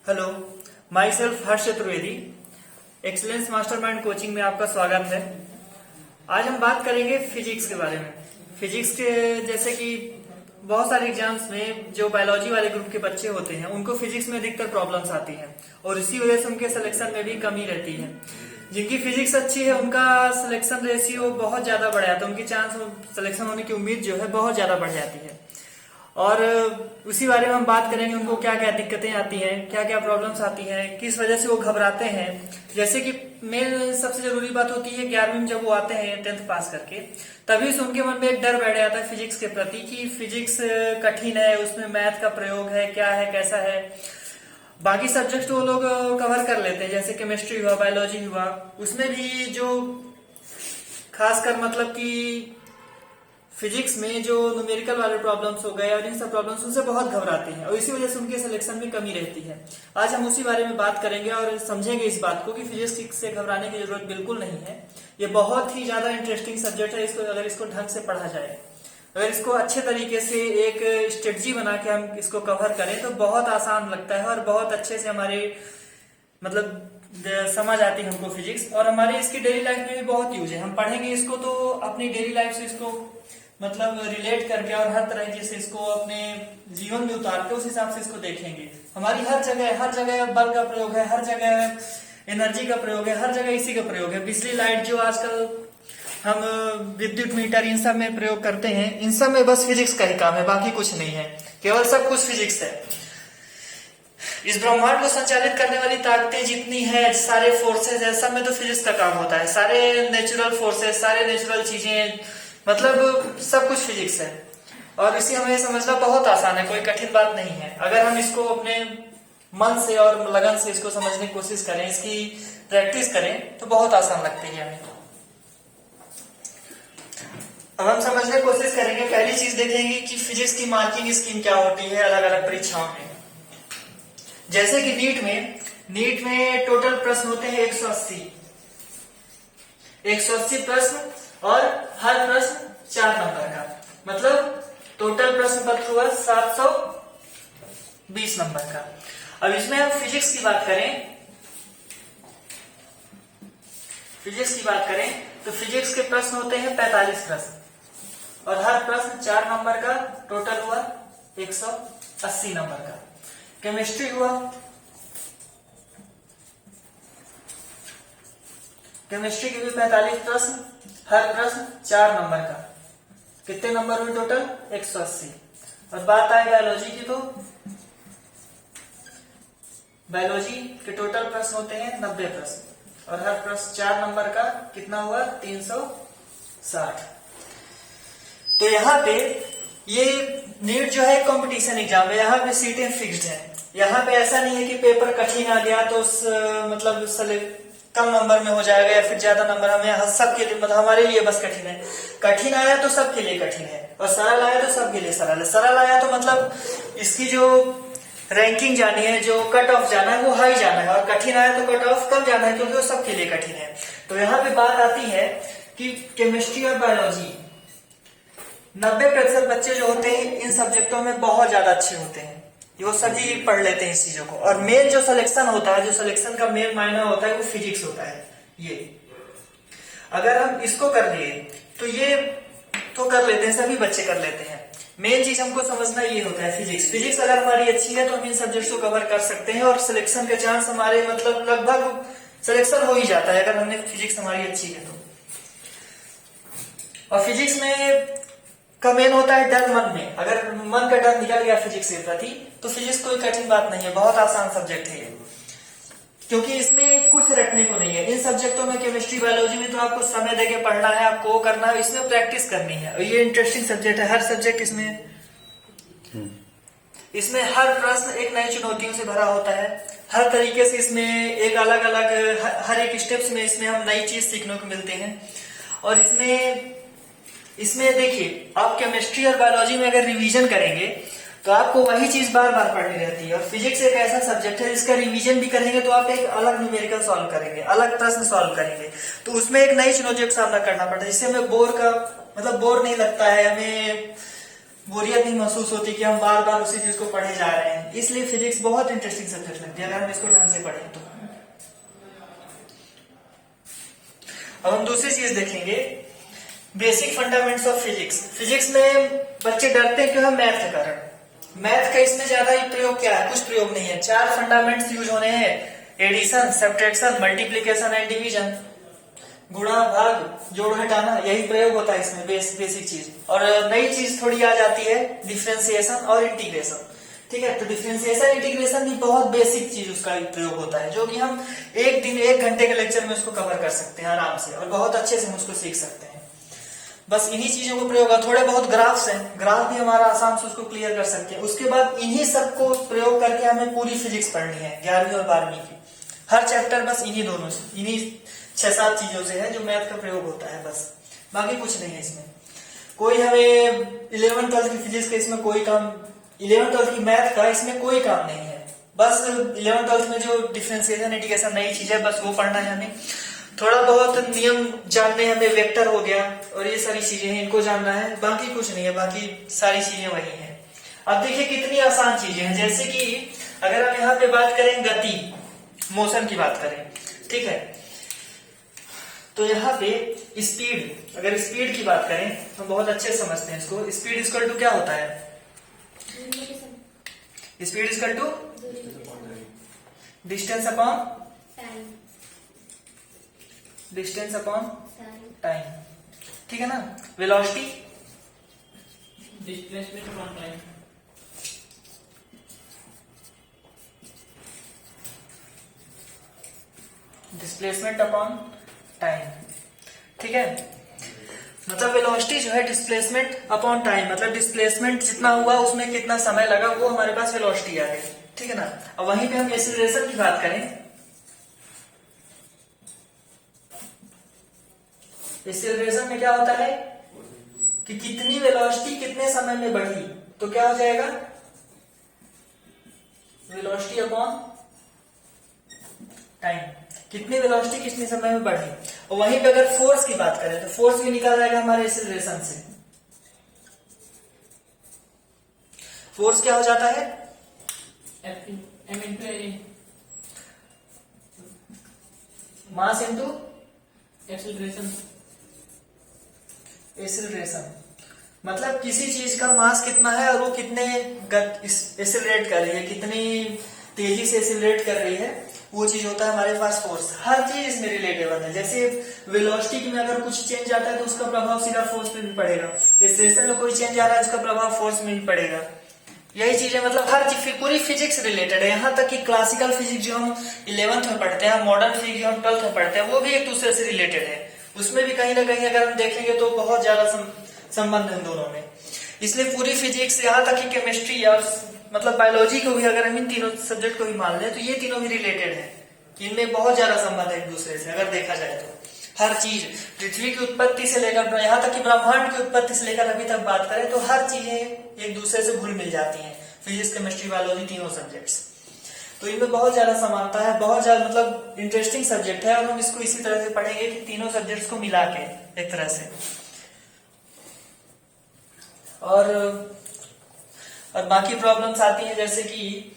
Hello, my self Harsh Chaturvedi. Excellence mastermind coaching में आपका स्वागत है। आज हम बात करेंगे फिजिक्स के बारे में। फिजिक्स के जैसे कि बहुत सारे एग्जाम्स में जो बायोलॉजी वाले ग्रुप के बच्चे होते हैं उनको फिजिक्स में अधिकतर प्रॉब्लम्स आती हैं और इसी वजह से उनके सिलेक्शन में भी कमी रहती है। जिनकी फिजिक्स अच्छी है उनका सिलेक्शन रेशियो बहुत ज्यादा बढ़ जाता है, उनकी चांस सिलेक्शन होने की उम्मीद जो है बहुत ज्यादा बढ़ जाती है। और उसी बारे में हम बात करेंगे, उनको क्या क्या दिक्कतें आती हैं, क्या क्या प्रॉब्लम्स आती हैं, किस वजह से वो घबराते हैं। जैसे कि मेन सबसे जरूरी बात होती है 11वीं में जब वो आते हैं 10th पास करके, तभी से उनके मन में एक डर बैठ जाता है फिजिक्स के प्रति कि फिजिक्स कठिन है, उसमें मैथ का प्रयोग है, क्या है कैसा है। बाकी सब्जेक्ट वो लोग कवर कर लेते हैं, जैसे केमिस्ट्री हुआ, बायोलॉजी हुआ, उसमें भी जो खासकर मतलब कि फिजिक्स में जो न्यूमेरिकल वाले प्रॉब्लम्स हो गए और इन सब प्रॉब्लम्स उनसे बहुत घबराते हैं और इसी वजह से उनके सिलेक्शन में कमी रहती है। आज हम उसी बारे में बात करेंगे और समझेंगे इस बात को कि फिजिक्स से घबराने की जरूरत बिल्कुल नहीं है। ये बहुत ही ज्यादा इंटरेस्टिंग सब्जेक्ट है। अगर इसको ढंग से पढ़ा जाए, अगर इसको अच्छे तरीके से एक स्ट्रेटजी बना के हम इसको कवर करें तो बहुत आसान लगता है और बहुत अच्छे से हमारे मतलब समझ आती है हमको फिजिक्स, और हमारे इसकी डेली लाइफ में भी बहुत यूज है। हम पढ़ेंगे इसको तो अपनी डेली लाइफ से इसको मतलब रिलेट करके और हर तरीके से इसको अपने जीवन में उतार के उस हिसाब से इसको देखेंगे। हमारी हर जगह बल का प्रयोग है, हर जगह एनर्जी का प्रयोग है, हर जगह इसी का प्रयोग है। बिजली, लाइट जो आजकल हम विद्युत मीटर इन सब में प्रयोग करते हैं, इन सब में बस फिजिक्स का ही काम है, बाकी कुछ नहीं है, केवल सब कुछ फिजिक्स है। इस ब्रह्मांड को संचालित करने वाली ताकतें जितनी है, सारे फोर्सेस है, सब में तो फिजिक्स का काम होता है। सारे नेचुरल फोर्सेस, सारे नेचुरल चीजें, मतलब सब कुछ फिजिक्स है और इसे हमें समझना बहुत आसान है, कोई कठिन बात नहीं है। अगर हम इसको अपने मन से और लगन से इसको समझने की कोशिश करें, इसकी प्रैक्टिस करें तो बहुत आसान लगती है हमें। अब हम समझने की कोशिश करेंगे। पहली चीज देखेंगे कि फिजिक्स की मार्किंग स्कीम क्या होती है अलग अलग परीक्षाओं में। जैसे कि नीट में टोटल प्रश्न होते हैं 180 प्रश्न और हर प्रश्न 4 नंबर का, मतलब टोटल प्रश्न पत्र हुआ 720 नंबर का। अब इसमें हम फिजिक्स की बात करें तो फिजिक्स के प्रश्न होते हैं 45 प्रश्न और हर प्रश्न 4 नंबर का, टोटल हुआ 180 नंबर का। केमिस्ट्री हुआ, केमिस्ट्री के भी 45 प्रश्न, हर प्रश्न 4 नंबर का, कितने नंबर हुए टोटल 180। और बात आए बायोलॉजी की तो बायोलॉजी के टोटल प्रश्न होते हैं 90 प्रश्न और हर प्रश्न 4 नंबर का, कितना हुआ 360। तो यहाँ पे ये नीट जो है कंपटीशन एग्जाम है, यहाँ पे सीटें फिक्स्ड है। यहाँ पे ऐसा नहीं है कि पेपर कठिन आ गया तो मतलब कम नंबर में हो जाएगा या फिर ज्यादा नंबर। हमें सबके लिए मतलब हमारे लिए बस कठिन है, कठिन आया तो सबके लिए कठिन है और सरल आया तो सबके लिए सरल है। सरल आया तो मतलब इसकी जो रैंकिंग जानी है, जो कट ऑफ जाना है वो हाई जाना है, और कठिन आया तो कट ऑफ कम जाना है क्योंकि वो सबके लिए कठिन है। तो यहाँ पे बात आती है कि केमिस्ट्री और बायोलॉजी 90% बच्चे जो होते हैं इन सब्जेक्टों में बहुत ज्यादा अच्छे होते हैं, वो सभी पढ़ लेते हैं इस चीजों को। और मेन जो सिलेक्शन होता है, जो सिलेक्शन का मेन मायना होता है वो फिजिक्स होता है। ये अगर हम इसको कर लिए तो ये तो कर लेते हैं, सभी बच्चे कर लेते हैं। मेन चीज हमको समझना ये होता है फिजिक्स अगर हमारी अच्छी है तो हम इन सब्जेक्ट्स को कवर कर सकते हैं और सिलेक्शन के चांस हमारे मतलब लगभग सिलेक्शन हो ही जाता है अगर हमने फिजिक्स हमारी अच्छी है तो। और फिजिक्स में का मेन होता है डर मन में। अगर मन का डर निकल गया फिजिक्स के प्रति तो फिजिक्स कोई कठिन बात नहीं है, बहुत आसान सब्जेक्ट है ये, क्योंकि इसमें कुछ रटने को नहीं है। इन सब्जेक्टों में केमिस्ट्री, बायोलॉजी में तो आपको समय देके पढ़ना है, आपको करना है, इसमें प्रैक्टिस करनी है और ये इंटरेस्टिंग सब्जेक्ट है। हर सब्जेक्ट इसमें हर प्रश्न एक नई चुनौतियों से भरा होता है। हर तरीके से इसमें एक अलग अलग हर एक स्टेप्स में इसमें हम नई चीज सीखने को मिलते हैं। और इसमें देखिए, आप केमिस्ट्री और बायोलॉजी में अगर रिवीजन करेंगे तो आपको वही चीज बार बार पढ़नी रहती है। और फिजिक्स एक ऐसा सब्जेक्ट है जिसका रिवीजन भी करेंगे तो आप एक अलग न्यूमेरिकल सॉल्व करेंगे, अलग प्रश्न सॉल्व करेंगे, तो उसमें एक नई चुनौतियों का सामना करना पड़ता है, जिससे हमें बोर नहीं लगता है, हमें बोरियत नहीं महसूस होती कि हम बार बार उसी चीज को पढ़े जा रहे हैं। इसलिए फिजिक्स बहुत इंटरेस्टिंग सब्जेक्ट लगती है अगर हम इसको ढंग से पढ़ें तो। अब हम दूसरी चीज देखेंगे, बेसिक फंडामेंट्स ऑफ फिजिक्स। फिजिक्स में बच्चे डरते हैं क्यों है? मैथ के कारण। मैथ का इसमें ज्यादा ही प्रयोग क्या है? कुछ प्रयोग नहीं है। 4 फंडामेंट्स यूज होने हैं, addition, subtraction, multiplication and division. गुणा, भाग, जोड़, घटाना, यही प्रयोग होता है इसमें, बेसिक चीज। और नई चीज थोड़ी आ जाती है, डिफरेंशिएशन और इंटीग्रेशन। ठीक है, तो डिफरेंशिएशन इंटीग्रेशन भी बहुत बेसिक चीज उसका प्रयोग होता है, जो कि हम एक दिन 1 घंटे के लेक्चर में उसको कवर कर सकते हैं आराम से, और बहुत अच्छे से हम उसको सीख सकते हैं। बस इन्हीं चीजों को प्रयोग है। थोड़े बहुत ग्राफ्स हैं, ग्राफ भी हमारा आसान से उसको क्लियर कर सकते हैं। उसके बाद इन्हीं सबको प्रयोग करके हमें पूरी फिजिक्स पढ़नी है, 11वीं और 12वीं की। हर चैप्टर बस इन्हीं दोनों से, इन्हीं 6-7 चीजों से है जो मैथ का प्रयोग होता है, बस बाकी कुछ नहीं है इसमें। कोई हमें 11th 12th की फिजिक्स का इसमें कोई काम, 11th 12th की मैथ का इसमें कोई काम नहीं है। बस 11th 12th में जो डिफरेंशिएशन इंटीग्रेशन नई चीज है, बस वो पढ़ना है हमें। थोड़ा बहुत नियम जानने हमें, वेक्टर हो गया और ये सारी चीजें हैं, इनको जानना है, बाकी कुछ नहीं है, बाकी सारी चीजें वही हैं। अब देखिए कितनी आसान चीजें हैं, जैसे कि अगर हम यहाँ पे बात करें गति, मोशन की बात करें, ठीक है, तो यहाँ पे स्पीड, अगर स्पीड की बात करें तो बहुत अच्छे से समझते हैं इसको। स्पीड इक्वल टू क्या होता है? Speed equal to distance upon time, ठीक है ना। Velocity displacement upon time, displacement upon time, ठीक है। मतलब वेलोसिटी जो है डिस्प्लेसमेंट अपॉन टाइम, मतलब डिस्प्लेसमेंट जितना हुआ उसमें कितना समय लगा, वो हमारे पास वेलोसिटी आ गई, ठीक है ना। अब वहीं पे हम एक्सीलरेशन की बात करें, एक्सीलरेशन में क्या होता है कि कितनी वेलोसिटी कितने समय में बढ़ी, तो क्या हो जाएगा? वेलोसिटी अपॉन टाइम, कितनी वेलोसिटी कितने समय में बढ़ी। और वहीं पे अगर फोर्स की बात करें तो फोर्स भी निकाला जाएगा हमारे एक्सीलरेशन से। फोर्स क्या हो जाता है? एम इंटू ए, मास इंटू एक्सीलरेशन। एक्सीलरेशन मतलब किसी चीज का मास कितना है और वो कितने एक्सीलरेट कर रही है, कितनी तेजी से एक्सीलरेट कर रही है, वो चीज होता है हमारे पास फोर्स। हर चीज इसमें रिलेटेबल है। जैसे वेलोसिटी में अगर कुछ चेंज आता है तो उसका प्रभाव सीधा फोर्स में भी पड़ेगा, एक्सीलरेशन में कोई चेंज आ रहा है उसका प्रभाव फोर्स में भी पड़ेगा। यही चीज है, मतलब हर चीज, पूरी फिजिक्स रिलेटेड है। यहाँ तक कि क्लासिकल फिजिक्स जो हम 11th में पढ़ते हैं, मॉडर्न फिजिक्स जो हम 12th में पढ़ते हैं, वो भी एक दूसरे से रिलेटेड है। उसमें भी कहीं ना कहीं अगर हम देखेंगे तो बहुत ज्यादा संबंध है दोनों में। इसलिए पूरी फिजिक्स, यहाँ तक कि केमिस्ट्री और मतलब बायोलॉजी को भी अगर हम इन तीनों सब्जेक्ट को भी मान लें तो ये तीनों भी रिलेटेड है, इनमें बहुत ज्यादा संबंध है एक दूसरे से अगर देखा जाए तो। हर चीज, पृथ्वी की उत्पत्ति से लेकर यहाँ तक कि ब्रह्मांड की उत्पत्ति से लेकर अभी तक बात करें तो हर चीजें एक दूसरे से घुल मिल जाती हैं, फिजिक्स, केमिस्ट्री, बायोलॉजी, तीनों सब्जेक्ट्स। तो इनमें बहुत ज्यादा समानता है, बहुत ज्यादा मतलब इंटरेस्टिंग सब्जेक्ट है, और हम इसको इसी तरह से पढ़ेंगे कि तीनों सब्जेक्ट्स को मिला के एक तरह से। और बाकी प्रॉब्लम्स आती हैं, जैसे कि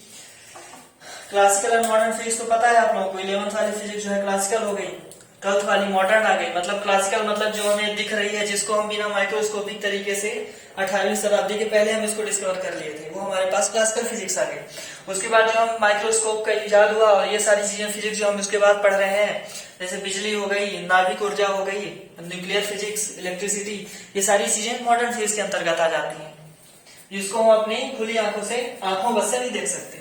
क्लासिकल और मॉडर्न फिजिक्स तो पता है आप लोगों को। 11th वाली फिजिक्स जो है क्लासिकल हो गई, 12th वाली मॉडर्न आ गई। मतलब क्लासिकल मतलब जो हमें दिख रही है, जिसको हम बिना माइक्रोस्कोपिक तरीके से 18वीं शताब्दी के पहले हम इसको डिस्कवर कर लिए थे, वो हमारे पास क्लासिकल फिजिक्स आ गई। उसके बाद जो हम माइक्रोस्कोप का इजाद हुआ और ये सारी चीजें फिजिक्स जो हम उसके बाद पढ़ रहे हैं, जैसे बिजली हो गई, नाभिक ऊर्जा हो गई, न्यूक्लियर फिजिक्स, इलेक्ट्रिसिटी, ये सारी चीजें मॉडर्न फिजिक्स के अंतर्गत आ जाती हैं, जिसको हम अपनी खुली आंखों बस से नहीं देख सकते।